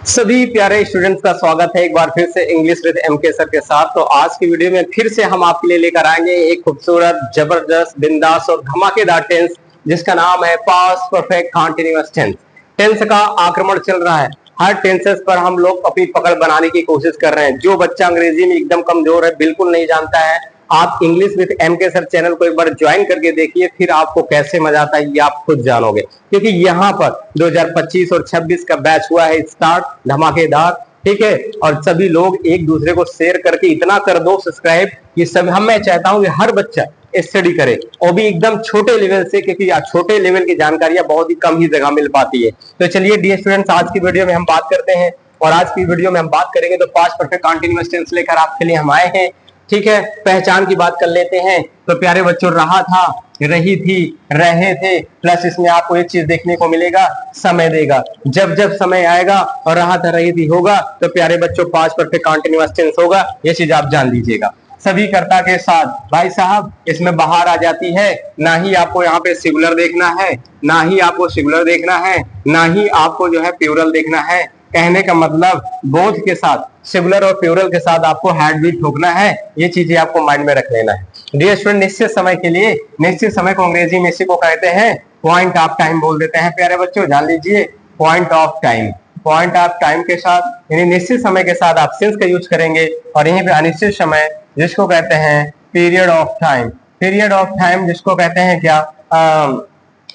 सभी प्यारे स्टूडेंट्स का स्वागत है एक बार फिर से इंग्लिश विद एमके सर के साथ। तो आज की वीडियो में फिर से हम आपके लिए लेकर आएंगे एक खूबसूरत, जबरदस्त, बिंदास और धमाकेदार टेंस जिसका नाम है past perfect continuous tense. Tense का आक्रमण चल रहा है, हर टेंसेस पर हम लोग अपनी पकड़ बनाने की कोशिश कर रहे हैं। जो बच्चा अंग्रेजी में एकदम कमजोर है, बिल्कुल नहीं जानता है, आप English with MK sir channel को एक बार ज्वाइन करके देखिए, फिर आपको कैसे मजा आता है ये आप खुद जानोगे। क्योंकि यहाँ पर 2025 और 26 का बैच हुआ है स्टार्ट, धमाकेदार, ठीक है। और सभी लोग एक दूसरे को शेयर करके इतना कर दो सब्सक्राइब कि सब मैं चाहता हूँ कि हर बच्चा स्टडी करे, और भी एकदम छोटे लेवल से, क्योंकि छोटे लेवल की जानकारियां बहुत ही कम ही जगह मिल पाती है। तो चलिए डियर स्टूडेंट्स, आज की वीडियो में हम बात करते हैं, और आज की वीडियो में हम बात करेंगे तो पास्ट परफेक्ट कंटीन्यूअस टेंस लेकर आपके लिए हम आए हैं, ठीक है। पहचान की बात कर लेते हैं। तो प्यारे बच्चों, रहा था, रही थी, रहे थे, प्लस इसमें आपको एक चीज देखने को मिलेगा, समय देगा। जब जब समय आएगा और रहा था, रही थी होगा, तो प्यारे बच्चों पास्ट परफेक्ट कंटीन्यूअस टेंस होगा, ये चीज आप जान लीजिएगा। सभी कर्ता के साथ भाई साहब इसमें बाहर आ जाती है, ना ही आपको यहाँ पे सिंगुलर देखना है, ना ही आपको सिंगुलर देखना है, ना ही आपको जो है प्लूरल देखना है। कहने का मतलब बोथ के साथ, सिंगुलर और प्लूरल के साथ आपको हैड भी ठोकना है, ये चीजें आपको माइंड में रख लेना है। डियर स्टूडेंट, निश्चित समय के लिए, निश्चित समय को अंग्रेजी में इसी को कहते हैं पॉइंट ऑफ टाइम बोल देते हैं। प्यारे बच्चों जान लीजिए, point of time, point of time के साथ यानी निश्चित समय के साथ आप सिंस का यूज करेंगे, और यहीं पे अनिश्चित समय जिसको कहते हैं period of time, period of time जिसको कहते हैं क्या,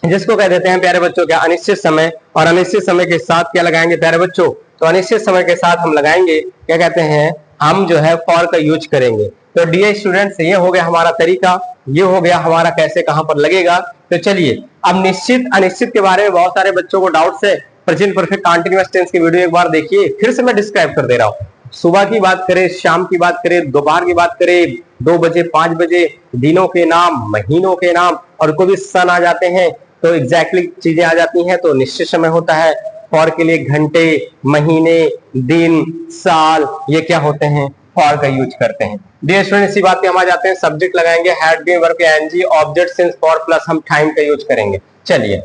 जिसको कह देते हैं प्यारे बच्चों क्या, अनिश्चित समय। और अनिश्चित समय के साथ क्या लगाएंगे प्यारे बच्चों, तो अनिश्चित समय के साथ हम लगाएंगे क्या कहते हैं, हम जो है फॉर का यूज करेंगे। तो डियर स्टूडेंट्स, ये हो गया हमारा तरीका, ये हो गया हमारा कैसे कहां पर लगेगा। तो चलिए अब निश्चित अनिश्चित के बारे में बहुत सारे बच्चों को डाउट्स है। प्रेजेंट परफेक्ट कंटीन्यूअस टेंस की वीडियो एक बार देखिए, फिर से मैं डिस्क्राइब कर दे रहा हूँ। सुबह की बात करें, शाम की बात करें, दोपहर की बात करें, 2 बजे 5 बजे, दिनों के नाम, महीनों के नाम, और कोई भी सन आ जाते हैं तो एग्जैक्टली चीजें आ जाती हैं, तो निश्चित समय होता है। फॉर के लिए घंटे, महीने, दिन, साल, ये क्या होते हैं, फॉर का यूज करते हैं। डियर स्टूडेंट, इसी बात पे हम आ जाते हैं, सब्जेक्ट लगाएंगे हैड बीन वर्ब के एनजी, ऑब्जेक्ट सिंस फॉर, प्लस हम टाइम का यूज करेंगे। चलिए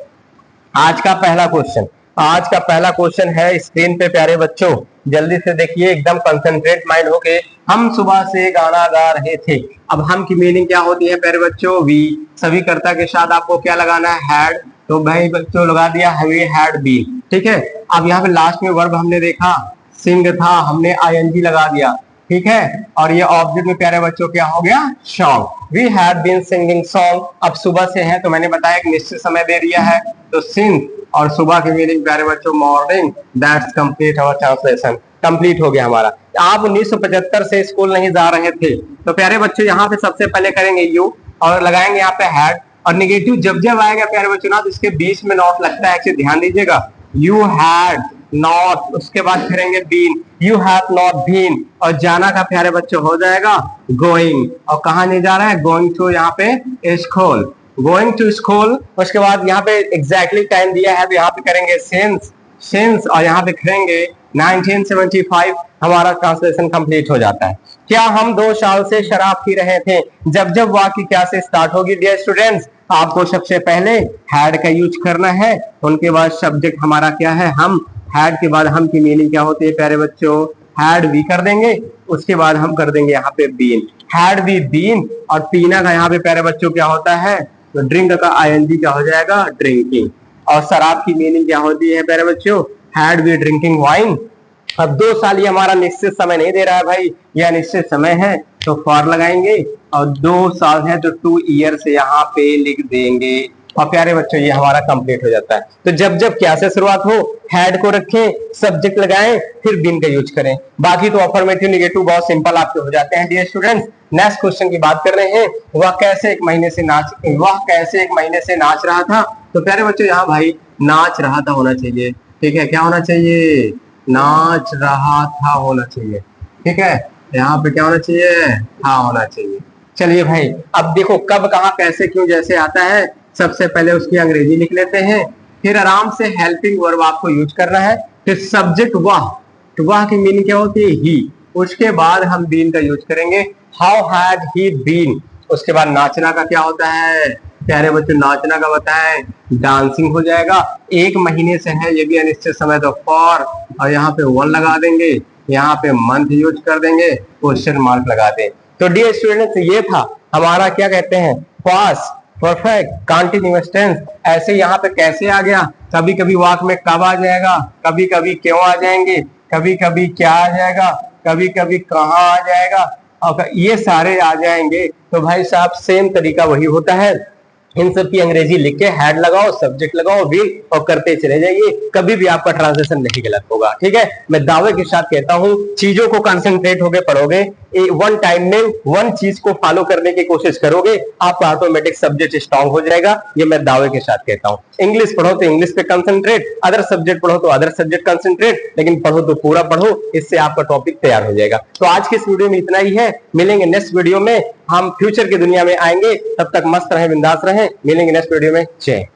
आज का पहला क्वेश्चन, आज का पहला क्वेश्चन है स्क्रीन पे प्यारे बच्चों, जल्दी से देखिए, एकदम कंसंट्रेट माइंड होके। हम सुबह से गाना गा रहे थे। अब हम की मीनिंग क्या होती है प्यारे बच्चों, वी। सभी कर्ता के साथ आपको क्या लगाना है, हैड, तो भाई बच्चों लगा दिया वी हैड बीन, ठीक है। अब यहाँ पे लास्ट में वर्ब हमने देखा सिंग था, हमने आईएनजी लगा दिया, ठीक है। और ये ऑब्जेक्ट में प्यारे बच्चों क्या हो गया, song, we had been singing song. अब सुबह से है तो मैंने बताया एक निश्चित समय दे दिया है, तो सिंग और सुबह की मीनिंग प्यारे बच्चों morning, that's complete our translation, complete हो गया हमारा। आप 1975 से स्कूल नहीं जा रहे थे, तो प्यारे बच्चों यहाँ पे सबसे पहले करेंगे यू, और लगाएंगे यहाँ पे हैड, और निगेटिव जब जब आएगा प्यारे बच्चों ना, तो इसके बीच में नॉट लगता है, ध्यान दीजिएगा, यू हैड नॉट, उसके बाद करेंगे been, you have not been, और जाना का प्यारे बच्चों हो जाएगा गोइंग, और कहा नहीं जा रहा है, गोइंग टू यहाँ पे स्कूल, गोइंग टू स्कूल। उसके बाद यहाँ पे एग्जैक्टली टाइम दिया है, तो यहाँ पे करेंगे सिंस, सिंस, और यहाँ पे करेंगे 1975, हमारा ट्रांसलेशन कंप्लीट हो जाता है। क्या हम 2 साल से शराब पी रहे थे, जब जब वाक्य क्या से स्टार्ट होगी डियर स्टूडेंट्स, आपको सबसे पहले हैड का यूज करना है, उनके बाद सब्जेक्ट हमारा क्या है, हम, हैड के बाद हम की मीनिंग क्या होती है प्यारे बच्चों, हैड भी कर देंगे, उसके बाद हम कर देंगे यहाँ पे बीन, हैड भी बीन, और पीना का यहाँ पे प्यारे बच्चों क्या होता है, तो ड्रिंक का आईएनजी क्या हो जाएगा, ड्रिंकिंग। और शराब की मीनिंग क्या होती है प्यारे बच्चों, हैड बी ड्रिंकिंग वाइन। अब 2 साल ये हमारा निश्चित समय नहीं दे रहा है भाई, यह अनिश्चित समय है, तो फॉर लगाएंगे, और 2 साल है तो 2 ईयर्स यहाँ पे लिख देंगे, और प्यारे बच्चों ये हमारा कंप्लीट हो जाता है। तो जब जब क्या से शुरुआत हो, हैड को रखें, सब्जेक्ट लगाएं, फिर बिन का यूज करें। बाकी तो अफर्मेटिव निगेटिव बहुत सिंपल आपके हो जाते हैं डियर स्टूडेंट्स। नेक्स्ट क्वेश्चन की बात कर रहे हैं, वह कैसे 1 महीने से नाच, वह कैसे 1 महीने से नाच रहा था, तो प्यारे बच्चों यहाँ भाई नाच रहा था होना चाहिए, ठीक है, क्या होना चाहिए, नाच रहा था होना चाहिए, ठीक है, यहाँ पे क्या होना चाहिए, हाँ होना चाहिए। चलिए भाई अब देखो कब, कहाँ, कैसे, क्यों जैसे आता है, सबसे पहले उसकी अंग्रेजी लिख लेते हैं, फिर आराम से हेल्पिंग वर्ब आपको यूज करना है, फिर सब्जेक्ट वह, तो वह की मीनिंग क्या होती है, ही, उसके बाद हम बीन का यूज करेंगे, हाउ हैड ही बीन, उसके बाद नाचना का क्या होता है, प्यारे बच्चों नाचना का बताएं, डांसिंग हो जाएगा। 1 महीने से है ये भी अनिश्चित समय, तो फॉर और यहाँ पे 1 लगा देंगे, यहाँ पे मंथ यूज कर देंगे, क्वेश्चन मार्क लगा दें। तो डियर स्टूडेंट्स ये था हमारा क्या कहते हैं पास्ट परफेक्ट कंटीन्यूअस टेंस। ऐसे यहाँ पे कैसे आ गया, कभी कभी वाक में कब आ जाएगा, कभी कभी क्यों आ जाएंगे, कभी कभी क्या आ जाएगा, कभी कभी कहाँ आ जाएगा, और ये सारे आ जाएंगे। तो भाई साहब सेम तरीका वही होता है, इन सब की अंग्रेजी लिख के हेड लगाओ, सब्जेक्ट लगाओ, विल और करते चले जाइए, कभी भी आपका ट्रांसलेशन नहीं गलत होगा। ठीक है, मैं दावे के साथ कहता हूं चीजों को कंसंट्रेट होकर पढ़ोगे, वन टाइम में वन चीज को फॉलो करने की कोशिश करोगे, आपका ऑटोमेटिक सब्जेक्ट स्ट्रांग हो जाएगा, ये मैं दावे के साथ कहता हूं। इंग्लिश पढ़ो तो इंग्लिश पे कंसंट्रेट, अदर सब्जेक्ट पढ़ो तो अदर सब्जेक्ट कंसंट्रेट, लेकिन पढ़ो तो पूरा पढ़ो, इससे आपका टॉपिक तैयार हो जाएगा। तो आज की इस वीडियो में इतना ही है, मिलेंगे नेक्स्ट वीडियो में, हम फ्यूचर की दुनिया में आएंगे, तब तक मस्त रहें, बिंदास रहें, मिलेंगे नेक्स्ट वीडियो में। जय